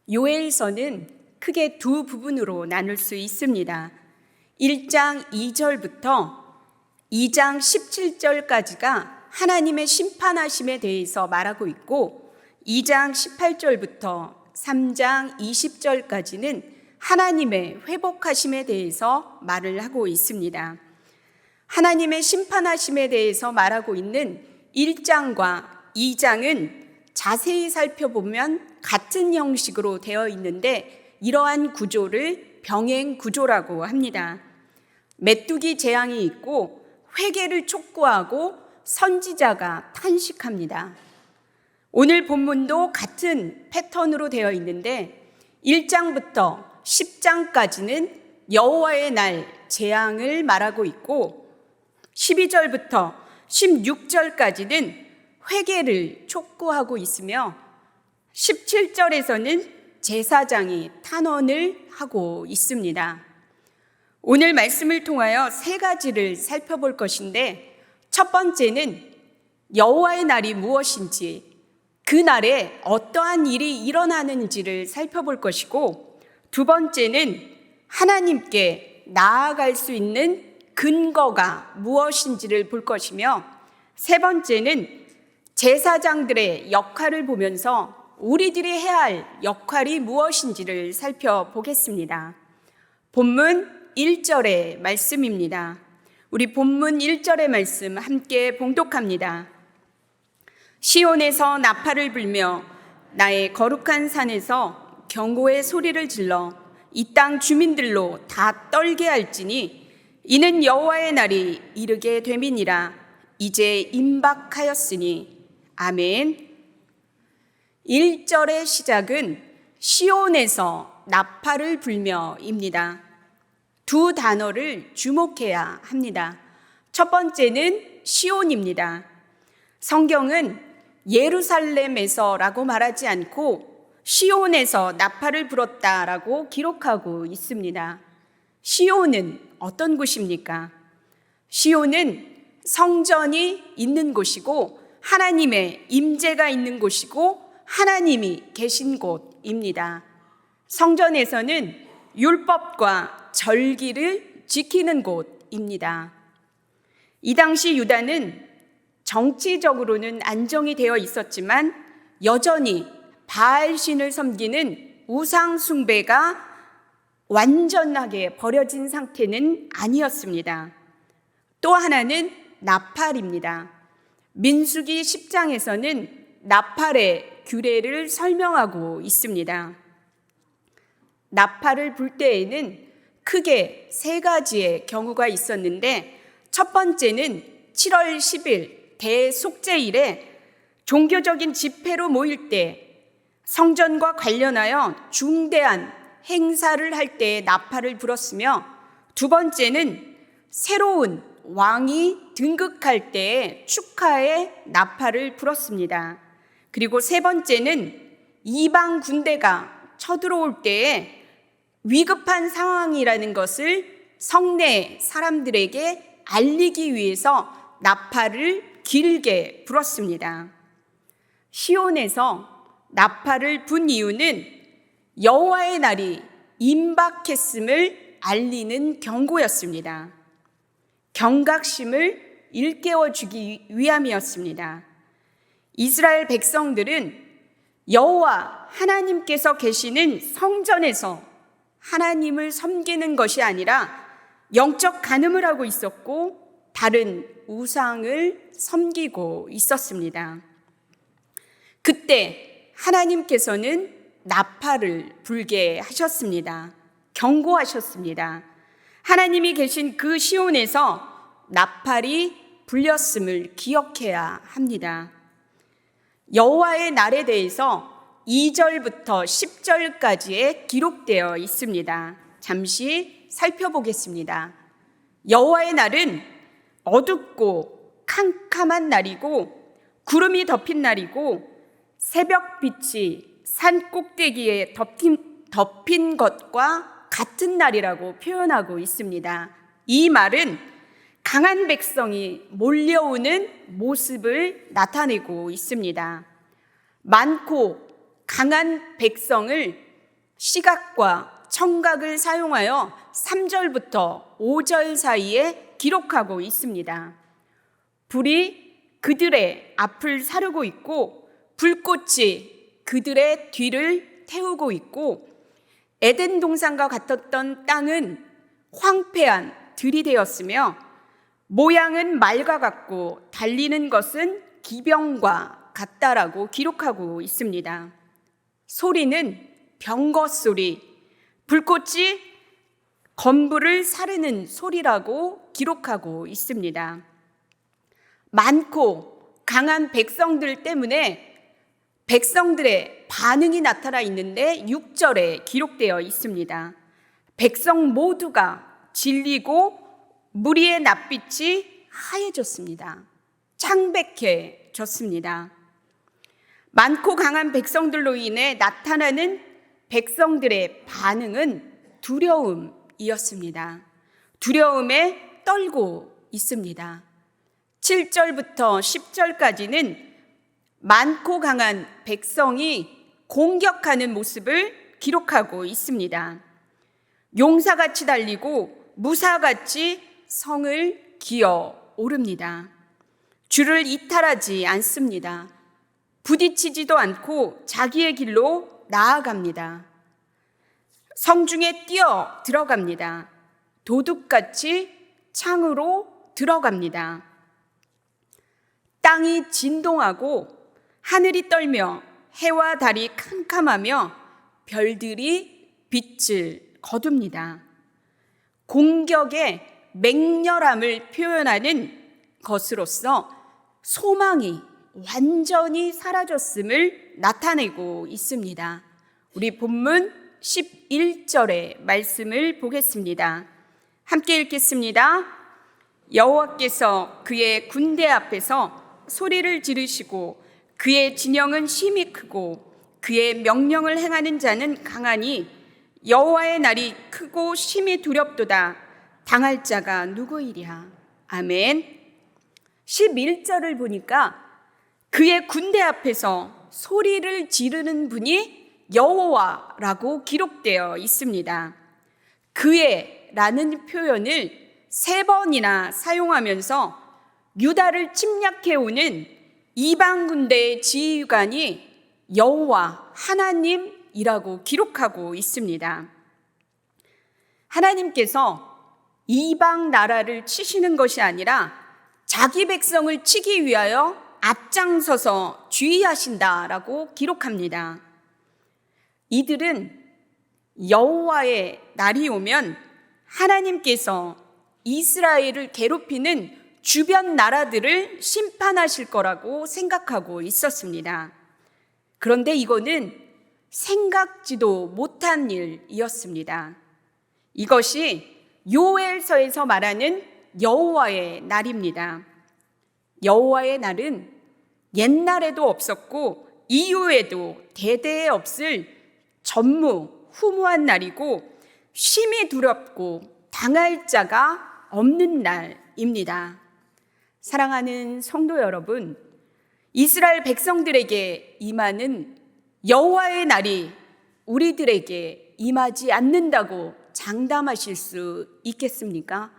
요엘서는 크게 두 부분으로 나눌 수 있습니다. 1장 2절부터 2장 17절까지가 하나님의 심판하심에 대해서 말하고 있고, 2장 18절부터 3장 20절까지는 하나님의 회복하심에 대해서 말을 하고 있습니다. 하나님의 심판하심에 대해서 말하고 있는 1장과 2장은 자세히 살펴보면 같은 형식으로 되어 있는데, 이러한 구조를 병행 구조라고 합니다. 메뚜기 재앙이 있고 회개를 촉구하고 선지자가 탄식합니다. 오늘 본문도 같은 패턴으로 되어 있는데 1장부터 10장까지는 여호와의 날 재앙을 말하고 있고, 12절부터 16절까지는 회개를 촉구하고 있으며, 17절에서는 제사장이 탄원을 하고 있습니다. 오늘 말씀을 통하여 세 가지를 살펴볼 것인데, 첫 번째는 여호와의 날이 무엇인지, 그 날에 어떠한 일이 일어나는지를 살펴볼 것이고, 두 번째는 하나님께 나아갈 수 있는 근거가 무엇인지를 볼 것이며, 세 번째는 제사장들의 역할을 보면서 우리들이 해야 할 역할이 무엇인지를 살펴보겠습니다. 본문 1절의 말씀입니다. 우리 본문 1절의 말씀 함께 봉독합니다. 시온에서 나팔을 불며 나의 거룩한 산에서 경고의 소리를 질러 이 땅 주민들로 다 떨게 할지니 이는 여호와의 날이 이르게 됨이니라. 이제 임박하였으니. 아멘. 1절의 시작은 시온에서 나팔을 불며입니다. 두 단어를 주목해야 합니다. 첫 번째는 시온입니다. 성경은 예루살렘에서라고 말하지 않고 시온에서 나팔을 불었다라고 기록하고 있습니다. 시온은 어떤 곳입니까? 시온은 성전이 있는 곳이고 하나님의 임재가 있는 곳이고 하나님이 계신 곳입니다. 성전에서는 율법과 절기를 지키는 곳입니다. 이 당시 유다는 정치적으로는 안정이 되어 있었지만 여전히 바알신을 섬기는 우상 숭배가 완전하게 버려진 상태는 아니었습니다. 또 하나는 나팔입니다. 민수기 10장에서는 나팔의 규례를 설명하고 있습니다. 나팔을 불 때에는 크게 세 가지의 경우가 있었는데, 첫 번째는 7월 10일 대속죄일에 종교적인 집회로 모일 때 성전과 관련하여 중대한 행사를 할 때 나팔을 불었으며, 두 번째는 새로운 왕이 등극할 때에 축하의 나팔을 불었습니다. 그리고 세 번째는 이방 군대가 쳐들어올 때에 위급한 상황이라는 것을 성내 사람들에게 알리기 위해서 나팔을 길게 불었습니다. 시온에서 나팔을 분 이유는 여호와의 날이 임박했음을 알리는 경고였습니다. 경각심을 일깨워주기 위함이었습니다. 이스라엘 백성들은 여호와 하나님께서 계시는 성전에서 하나님을 섬기는 것이 아니라 영적 간음을 하고 있었고 다른 우상을 섬기고 있었습니다. 그때 하나님께서는 나팔을 불게 하셨습니다. 경고하셨습니다. 하나님이 계신 그 시온에서 나팔이 불렸음을 기억해야 합니다. 여호와의 날에 대해서 2절부터 10절까지에 기록되어 있습니다. 잠시 살펴보겠습니다. 여호와의 날은 어둡고 캄캄한 날이고 구름이 덮인 날이고 새벽빛이 산 꼭대기에 덮인 것과 같은 날이라고 표현하고 있습니다. 이 말은 강한 백성이 몰려오는 모습을 나타내고 있습니다. 많고 강한 백성을 시각과 청각을 사용하여 3절부터 5절 사이에 기록하고 있습니다. 불이 그들의 앞을 사르고 있고 불꽃이 그들의 뒤를 태우고 있고 에덴 동산과 같았던 땅은 황폐한 들이 되었으며 모양은 말과 같고 달리는 것은 기병과 같다라고 기록하고 있습니다. 소리는 병거 소리, 불꽃이 건불을 사르는 소리라고 기록하고 있습니다. 많고 강한 백성들 때문에 백성들의 반응이 나타나 있는데 6절에 기록되어 있습니다. 백성 모두가 질리고 무리의 낯빛이 하얘졌습니다. 창백해졌습니다. 많고 강한 백성들로 인해 나타나는 백성들의 반응은 두려움이었습니다. 두려움에 떨고 있습니다. 7절부터 10절까지는 많고 강한 백성이 공격하는 모습을 기록하고 있습니다. 용사같이 달리고 무사같이 성을 기어 오릅니다. 주를 이탈하지 않습니다. 부딪히지도 않고 자기의 길로 나아갑니다. 성중에 뛰어 들어갑니다. 도둑같이 창으로 들어갑니다. 땅이 진동하고 하늘이 떨며 해와 달이 캄캄하며 별들이 빛을 거둡니다. 공격의 맹렬함을 표현하는 것으로서 소망이 완전히 사라졌음을 나타내고 있습니다. 우리 본문 11절의 말씀을 보겠습니다. 함께 읽겠습니다. 여호와께서 그의 군대 앞에서 소리를 지르시고 그의 진영은 심히 크고 그의 명령을 행하는 자는 강하니 여호와의 날이 크고 심히 두렵도다. 당할 자가 누구이랴. 아멘. 11절을 보니까 그의 군대 앞에서 소리를 지르는 분이 여호와라고 기록되어 있습니다. 그의 라는 표현을 3번이나 사용하면서 유다를 침략해오는 이방 군대의 지휘관이 여호와 하나님이라고 기록하고 있습니다. 하나님께서 이방 나라를 치시는 것이 아니라 자기 백성을 치기 위하여 앞장서서 주의하신다라고 기록합니다. 이들은 여호와의 날이 오면 하나님께서 이스라엘을 괴롭히는 주변 나라들을 심판하실 거라고 생각하고 있었습니다. 그런데 이거는 생각지도 못한 일이었습니다. 이것이 요엘서에서 말하는 여호와의 날입니다. 여호와의 날은 옛날에도 없었고 이후에도 대대에 없을 전무후무한 날이고 심히 두렵고 당할 자가 없는 날입니다. 사랑하는 성도 여러분, 이스라엘 백성들에게 임하는 여호와의 날이 우리들에게 임하지 않는다고 장담하실 수 있겠습니까?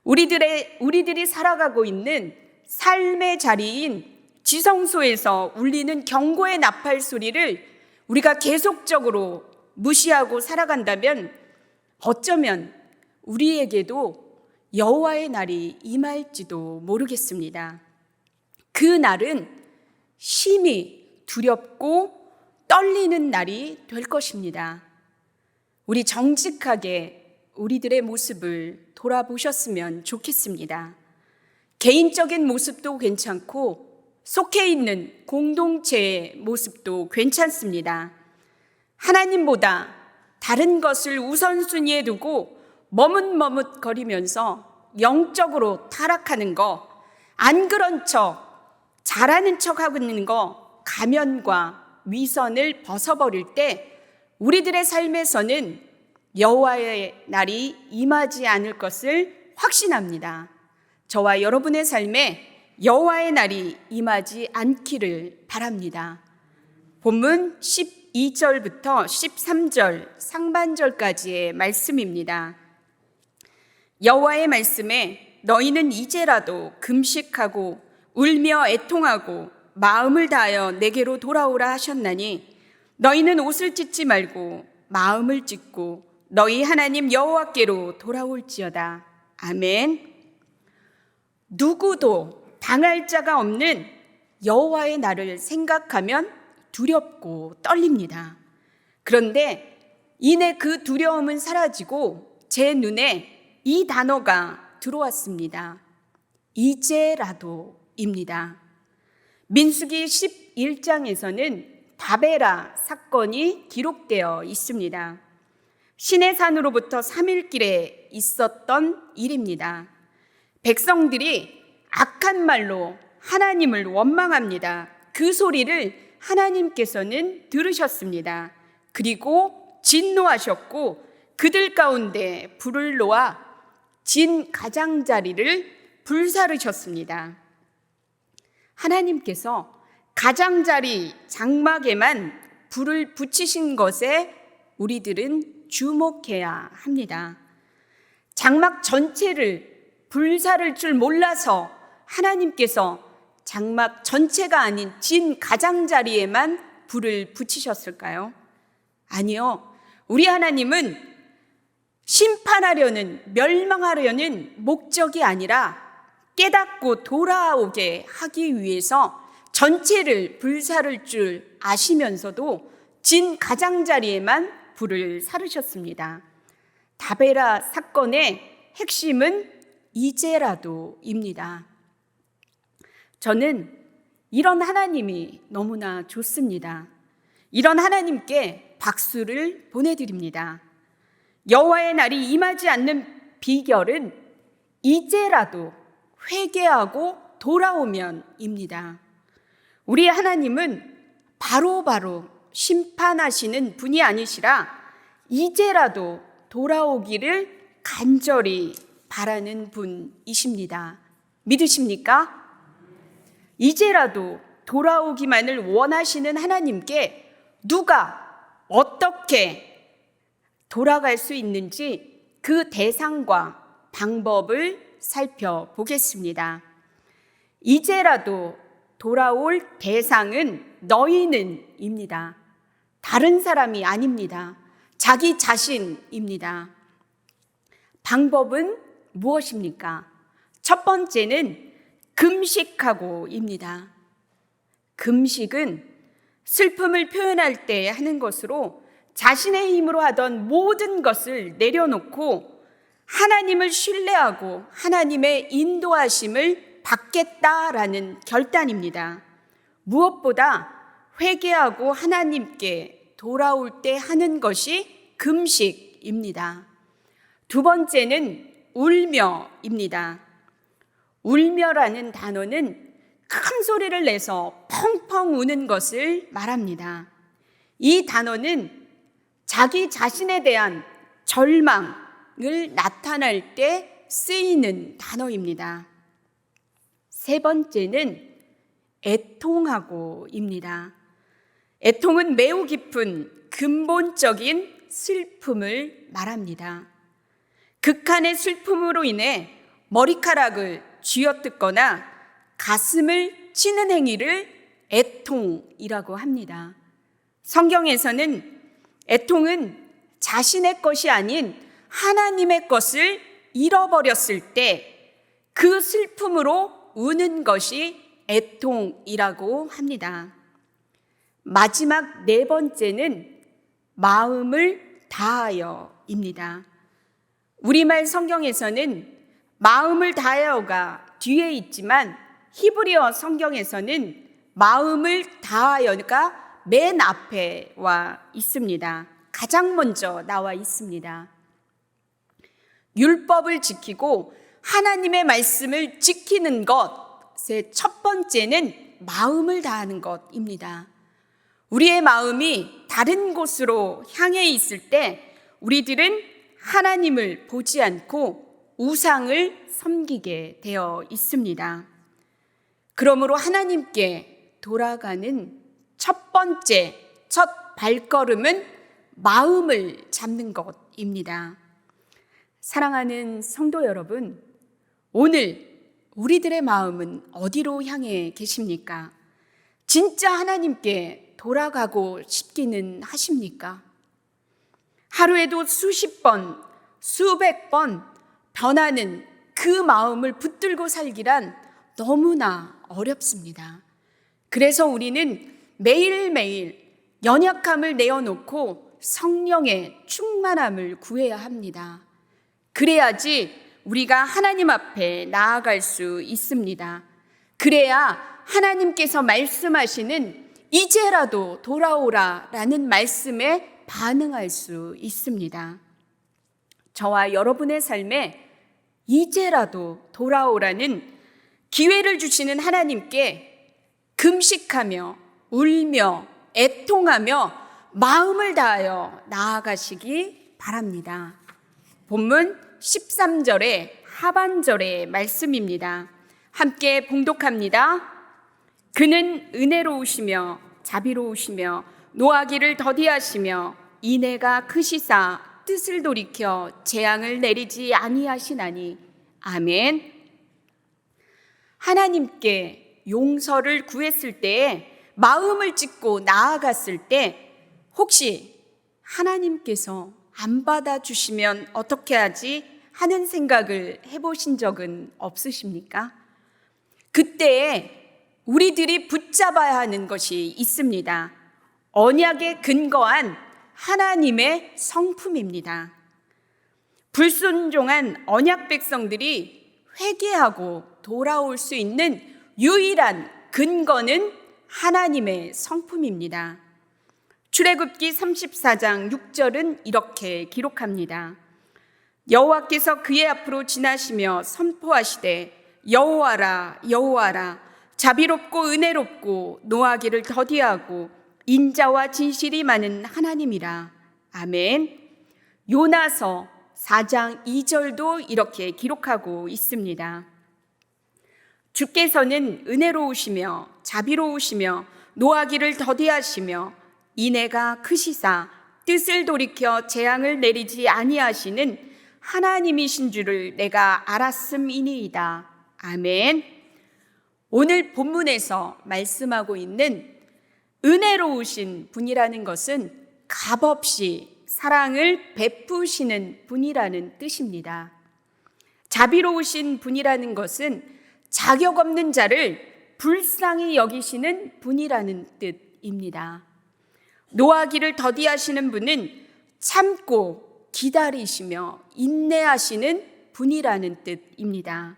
우리들이 살아가고 있는 삶의 자리인 지성소에서 울리는 경고의 나팔 소리를 우리가 계속적으로 무시하고 살아간다면 어쩌면 우리에게도 여호와의 날이 임할지도 모르겠습니다. 그 날은 심히 두렵고 떨리는 날이 될 것입니다. 우리 정직하게 우리들의 모습을 돌아보셨으면 좋겠습니다. 개인적인 모습도 괜찮고 속해 있는 공동체의 모습도 괜찮습니다. 하나님보다 다른 것을 우선순위에 두고 머뭇머뭇거리면서 영적으로 타락하는 거, 안 그런 척, 잘하는 척 하고 있는 거, 가면과 위선을 벗어버릴 때 우리들의 삶에서는 여호와의 날이 임하지 않을 것을 확신합니다. 저와 여러분의 삶에 여호와의 날이 임하지 않기를 바랍니다. 본문 12절부터 13절 상반절까지의 말씀입니다. 여호와의 말씀에 너희는 이제라도 금식하고 울며 애통하고 마음을 다하여 내게로 돌아오라 하셨나니 너희는 옷을 찢지 말고 마음을 찢고 너희 하나님 여호와께로 돌아올지어다. 아멘. 누구도 당할 자가 없는 여호와의 날을 생각하면 두렵고 떨립니다. 그런데 이내 그 두려움은 사라지고 제 눈에 이 단어가 들어왔습니다. 이제라도입니다. 민수기 11장에서는 다베라 사건이 기록되어 있습니다. 시내산으로부터 3일 길에 있었던 일입니다. 백성들이 악한 말로 하나님을 원망합니다. 그 소리를 하나님께서는 들으셨습니다. 그리고 진노하셨고 그들 가운데 불을 놓아 진 가장자리를 불사르셨습니다. 하나님께서 가장자리 장막에만 불을 붙이신 것에 우리들은 주목해야 합니다. 장막 전체를 불사를 줄 몰라서 하나님께서 장막 전체가 아닌 진 가장자리에만 불을 붙이셨을까요? 아니요. 우리 하나님은 심판하려는, 멸망하려는 목적이 아니라 깨닫고 돌아오게 하기 위해서 전체를 불사를 줄 아시면서도 진 가장자리에만 불을 사르셨습니다. 다베라 사건의 핵심은 이제라도입니다. 저는 이런 하나님이 너무나 좋습니다. 이런 하나님께 박수를 보내드립니다. 여호와의 날이 임하지 않는 비결은 이제라도 회개하고 돌아오면입니다. 우리 하나님은 바로바로 심판하시는 분이 아니시라 이제라도 돌아오기를 간절히 바라는 분이십니다. 믿으십니까? 이제라도 돌아오기만을 원하시는 하나님께 누가 어떻게 돌아갈 수 있는지 그 대상과 방법을 살펴보겠습니다. 이제라도 돌아올 대상은 너희는입니다. 다른 사람이 아닙니다. 자기 자신입니다. 방법은 무엇입니까? 첫 번째는 금식하고입니다. 금식은 슬픔을 표현할 때 하는 것으로 자신의 힘으로 하던 모든 것을 내려놓고 하나님을 신뢰하고 하나님의 인도하심을 받겠다라는 결단입니다. 무엇보다 회개하고 하나님께 돌아올 때 하는 것이 금식입니다. 두 번째는 울며입니다. 울며라는 단어는 큰 소리를 내서 펑펑 우는 것을 말합니다. 이 단어는 자기 자신에 대한 절망을 나타낼 때 쓰이는 단어입니다. 세 번째는 애통하고입니다. 애통은 매우 깊은 근본적인 슬픔을 말합니다. 극한의 슬픔으로 인해 머리카락을 쥐어뜯거나 가슴을 치는 행위를 애통이라고 합니다. 성경에서는 애통은 자신의 것이 아닌 하나님의 것을 잃어버렸을 때 그 슬픔으로 우는 것이 애통이라고 합니다. 마지막 네 번째는 마음을 다하여입니다. 우리말 성경에서는 마음을 다하여가 뒤에 있지만 히브리어 성경에서는 마음을 다하여가 맨 앞에 와 있습니다. 가장 먼저 나와 있습니다. 율법을 지키고 하나님의 말씀을 지키는 것의 첫 번째는 마음을 다하는 것입니다. 우리의 마음이 다른 곳으로 향해 있을 때 우리들은 하나님을 보지 않고 우상을 섬기게 되어 있습니다. 그러므로 하나님께 돌아가는 첫 첫 발걸음은 마음을 잡는 것입니다. 사랑하는 성도 여러분, 오늘 우리들의 마음은 어디로 향해 계십니까? 진짜 하나님께 돌아가고 싶기는 하십니까? 하루에도 수십 번, 수백 번 변하는 그 마음을 붙들고 살기란 너무나 어렵습니다. 그래서 우리는 매일매일 연약함을 내어놓고 성령의 충만함을 구해야 합니다. 그래야지 우리가 하나님 앞에 나아갈 수 있습니다. 그래야 하나님께서 말씀하시는 이제라도 돌아오라 라는 말씀에 반응할 수 있습니다. 저와 여러분의 삶에 이제라도 돌아오라는 기회를 주시는 하나님께 금식하며 울며 애통하며 마음을 다하여 나아가시기 바랍니다. 본문 13절의 하반절의 말씀입니다. 함께 봉독합니다. 그는 은혜로우시며 자비로우시며 노하기를 더디하시며 인애가 크시사 뜻을 돌이켜 재앙을 내리지 아니하시나니. 아멘. 하나님께 용서를 구했을 때에 마음을 찢고 나아갔을 때 혹시 하나님께서 안 받아주시면 어떻게 하지 하는 생각을 해보신 적은 없으십니까? 그때에 우리들이 붙잡아야 하는 것이 있습니다. 언약에 근거한 하나님의 성품입니다. 불순종한 언약 백성들이 회개하고 돌아올 수 있는 유일한 근거는 하나님의 성품입니다. 출애굽기 34장 6절은 이렇게 기록합니다. 여호와께서 그의 앞으로 지나시며 선포하시되 여호와라 여호와라 자비롭고 은혜롭고 노하기를 더디하고 인자와 진실이 많은 하나님이라. 아멘. 요나서 4장 2절도 이렇게 기록하고 있습니다. 주께서는 은혜로우시며 자비로우시며 노하기를 더디하시며 인애가 크시사 뜻을 돌이켜 재앙을 내리지 아니하시는 하나님이신 줄을 내가 알았음이니이다. 아멘. 오늘 본문에서 말씀하고 있는 은혜로우신 분이라는 것은 값없이 사랑을 베푸시는 분이라는 뜻입니다. 자비로우신 분이라는 것은 자격 없는 자를 불쌍히 여기시는 분이라는 뜻입니다. 노하기를 더디하시는 분은 참고 기다리시며 인내하시는 분이라는 뜻입니다.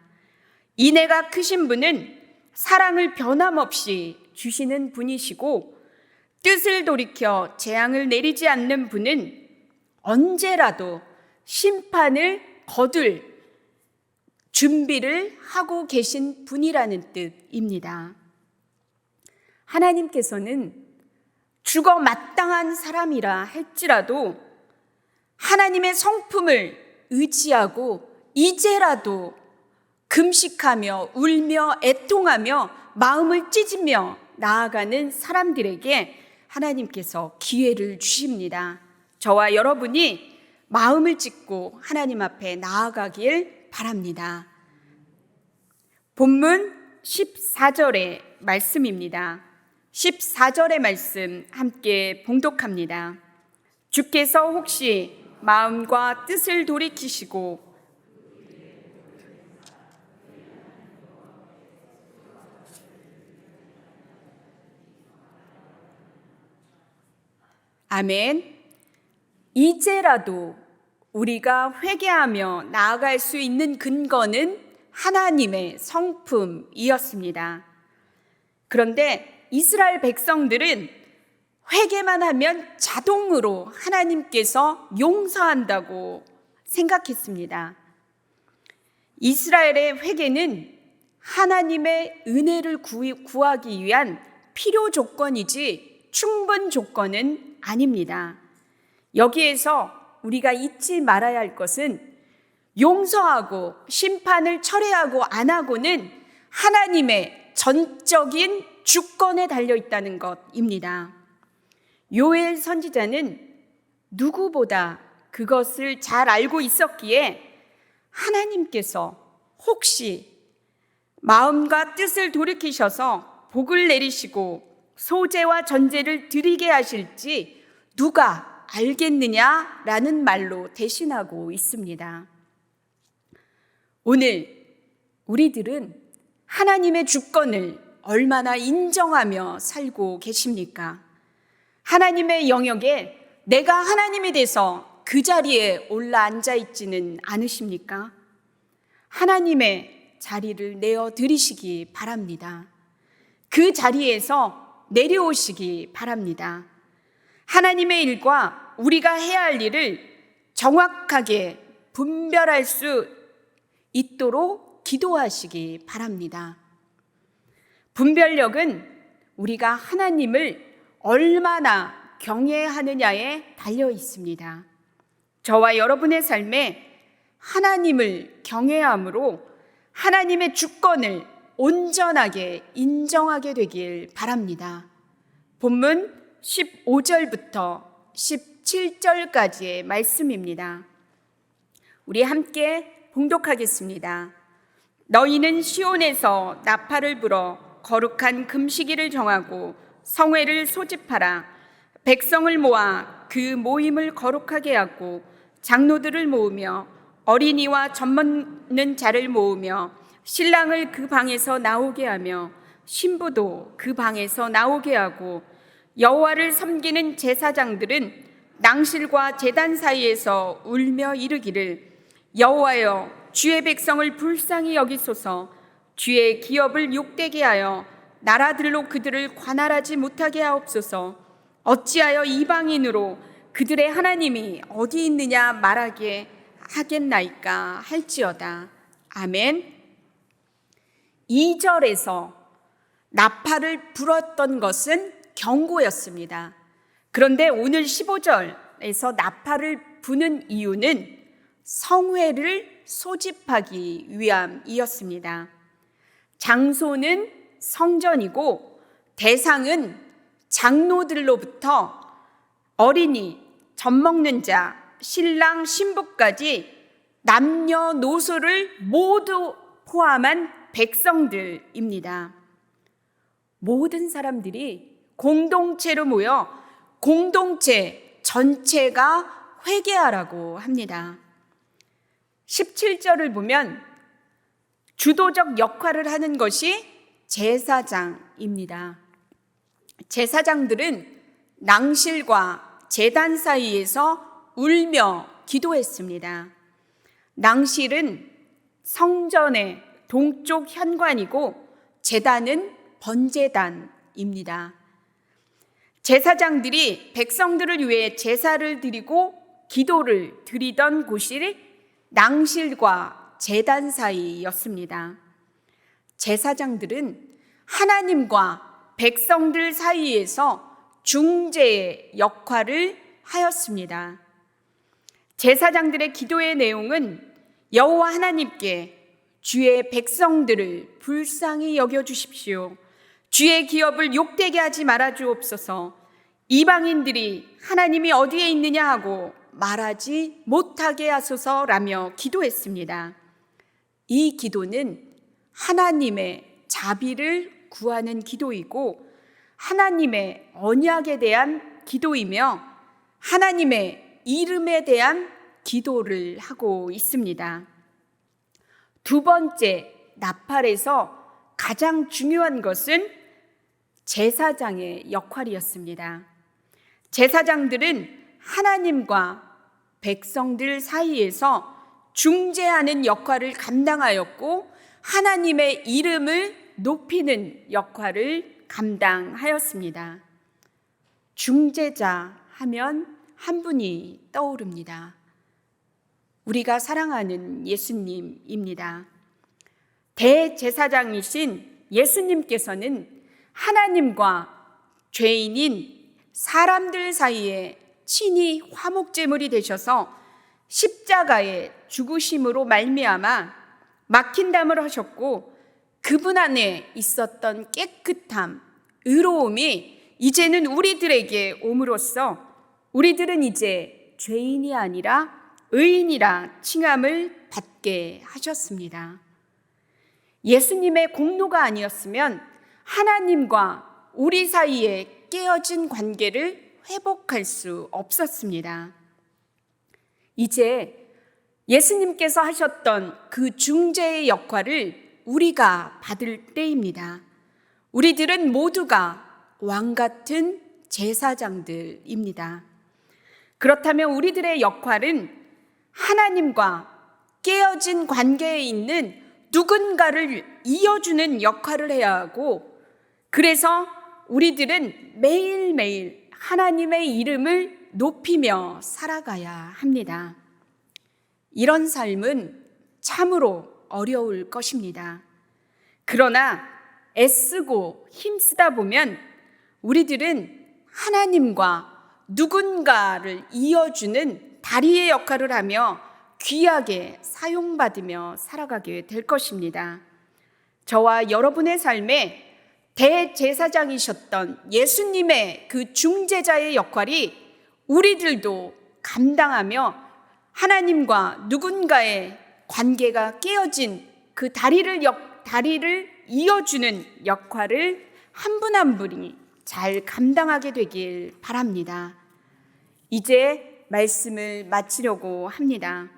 인애가 크신 분은 사랑을 변함없이 주시는 분이시고 뜻을 돌이켜 재앙을 내리지 않는 분은 언제라도 심판을 거둘 준비를 하고 계신 분이라는 뜻입니다. 하나님께서는 죽어 마땅한 사람이라 할지라도 하나님의 성품을 의지하고 이제라도 금식하며 울며 애통하며 마음을 찢으며 나아가는 사람들에게 하나님께서 기회를 주십니다. 저와 여러분이 마음을 찢고 하나님 앞에 나아가길 바랍니다. 본문 14절의 말씀입니다. 14절의 말씀 함께 봉독합니다. 주께서 혹시 마음과 뜻을 돌이키시고 아멘. 이제라도 우리가 회개하며 나아갈 수 있는 근거는 하나님의 성품이었습니다. 그런데 이스라엘 백성들은 회개만 하면 자동으로 하나님께서 용서한다고 생각했습니다. 이스라엘의 회개는 하나님의 은혜를 구하기 위한 필요 조건이지 충분 조건은 아닙니다. 여기에서 우리가 잊지 말아야 할 것은 용서하고 심판을 철회하고 안 하고는 하나님의 전적인 주권에 달려 있다는 것입니다. 요엘 선지자는 누구보다 그것을 잘 알고 있었기에 하나님께서 혹시 마음과 뜻을 돌이키셔서 복을 내리시고 소재와 전제를 드리게 하실지 누가 알겠느냐라는 말로 대신하고 있습니다. 오늘 우리들은 하나님의 주권을 얼마나 인정하며 살고 계십니까? 하나님의 영역에 내가 하나님이 돼서 그 자리에 올라앉아 있지는 않으십니까? 하나님의 자리를 내어 드리시기 바랍니다. 그 자리에서 내려오시기 바랍니다. 하나님의 일과 우리가 해야 할 일을 정확하게 분별할 수 있도록 기도하시기 바랍니다. 분별력은 우리가 하나님을 얼마나 경외하느냐에 달려 있습니다. 저와 여러분의 삶에 하나님을 경외함으로 하나님의 주권을 온전하게 인정하게 되길 바랍니다. 본문 15절부터 17절까지의 말씀입니다. 우리 함께 봉독하겠습니다. 너희는 시온에서 나팔을 불어 거룩한 금시기를 정하고 성회를 소집하라. 백성을 모아 그 모임을 거룩하게 하고 장로들을 모으며 어린이와 젖먹는 자를 모으며 신랑을 그 방에서 나오게 하며 신부도 그 방에서 나오게 하고 여호와를 섬기는 제사장들은 낭실과 제단 사이에서 울며 이르기를 여호와여 주의 백성을 불쌍히 여기소서. 주의 기업을 욕되게 하여 나라들로 그들을 관할하지 못하게 하옵소서. 어찌하여 이방인으로 그들의 하나님이 어디 있느냐 말하게 하겠나이까 할지어다. 아멘. 2절에서 나팔을 불었던 것은 경고였습니다. 그런데 오늘 15절에서 나팔을 부는 이유는 성회를 소집하기 위함이었습니다. 장소는 성전이고 대상은 장로들로부터 어린이, 젖먹는 자, 신랑, 신부까지 남녀노소를 모두 포함한 백성들입니다. 모든 사람들이 공동체로 모여 공동체 전체가 회개하라고 합니다. 17절을 보면 주도적 역할을 하는 것이 제사장입니다. 제사장들은 낭실과 제단 사이에서 울며 기도했습니다. 낭실은 성전의 동쪽 현관이고 제단은 번제단입니다. 제사장들이 백성들을 위해 제사를 드리고 기도를 드리던 곳이 낭실과 제단 사이였습니다. 제사장들은 하나님과 백성들 사이에서 중재의 역할을 하였습니다. 제사장들의 기도의 내용은 여호와 하나님께 주의 백성들을 불쌍히 여겨주십시오. 주의 기업을 욕되게 하지 말아 주옵소서. 이방인들이 하나님이 어디에 있느냐 하고 말하지 못하게 하소서라며 기도했습니다. 이 기도는 하나님의 자비를 구하는 기도이고 하나님의 언약에 대한 기도이며 하나님의 이름에 대한 기도를 하고 있습니다. 두 번째 나팔에서 가장 중요한 것은 제사장의 역할이었습니다. 제사장들은 하나님과 백성들 사이에서 중재하는 역할을 감당하였고 하나님의 이름을 높이는 역할을 감당하였습니다. 중재자 하면 한 분이 떠오릅니다. 우리가 사랑하는 예수님입니다. 대제사장이신 예수님께서는 하나님과 죄인인 사람들 사이에 친히 화목제물이 되셔서 십자가의 죽으심으로 말미암아 막힌 담을 하셨고 그분 안에 있었던 깨끗함, 의로움이 이제는 우리들에게 옴으로써 우리들은 이제 죄인이 아니라 의인이라 칭함을 받게 하셨습니다. 예수님의 공로가 아니었으면 하나님과 우리 사이에 깨어진 관계를 회복할 수 없었습니다. 이제 예수님께서 하셨던 그 중재의 역할을 우리가 받을 때입니다. 우리들은 모두가 왕 같은 제사장들입니다. 그렇다면 우리들의 역할은 하나님과 깨어진 관계에 있는 누군가를 이어주는 역할을 해야 하고, 그래서 우리들은 매일매일 하나님의 이름을 높이며 살아가야 합니다. 이런 삶은 참으로 어려울 것입니다. 그러나 애쓰고 힘쓰다 보면 우리들은 하나님과 누군가를 이어주는 다리의 역할을 하며 귀하게 사용받으며 살아가게 될 것입니다. 저와 여러분의 삶에 대제사장이셨던 예수님의 그 중재자의 역할이 우리들도 감당하며 하나님과 누군가의 관계가 깨어진 그 다리를 이어주는 역할을 한 분 한 분이 잘 감당하게 되길 바랍니다. 이제 말씀을 마치려고 합니다.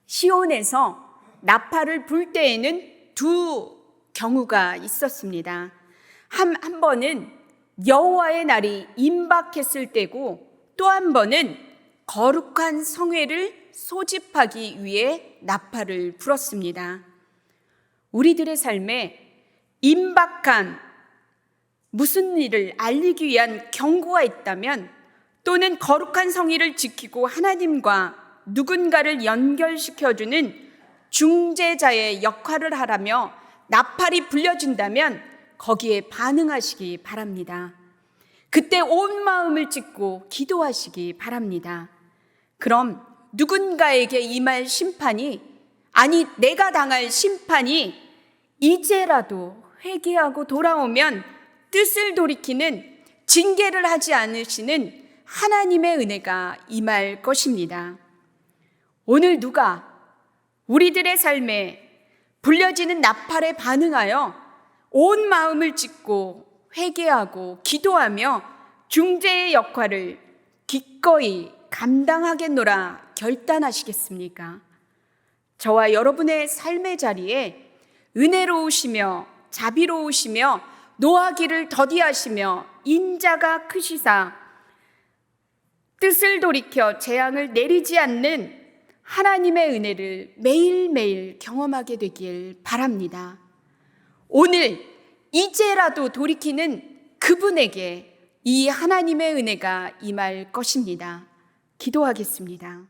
시온에서 나팔을 불 때에는 두 경우가 있었습니다. 한 번은 여호와의 날이 임박했을 때고, 또 한 번은 거룩한 성회를 소집하기 위해 나팔을 불었습니다. 우리들의 삶에 임박한 무슨 일을 알리기 위한 경고가 있다면, 또는 거룩한 성의를 지키고 하나님과 누군가를 연결시켜주는 중재자의 역할을 하라며 나팔이 불려진다면 거기에 반응하시기 바랍니다. 그때 온 마음을 찢고 기도하시기 바랍니다. 그럼 누군가에게 임할 심판이, 아니 내가 당할 심판이 이제라도 회개하고 돌아오면 뜻을 돌이키는 징계를 하지 않으시는 하나님의 은혜가 임할 것입니다. 오늘 누가 우리들의 삶에 불려지는 나팔에 반응하여 온 마음을 찢고 회개하고 기도하며 중재의 역할을 기꺼이 감당하겠노라 결단하시겠습니까? 저와 여러분의 삶의 자리에 은혜로우시며 자비로우시며 노하기를 더디하시며 인자가 크시사 뜻을 돌이켜 재앙을 내리지 않는 하나님의 은혜를 매일매일 경험하게 되길 바랍니다. 오늘 이제라도 돌이키는 그분에게 이 하나님의 은혜가 임할 것입니다. 기도하겠습니다.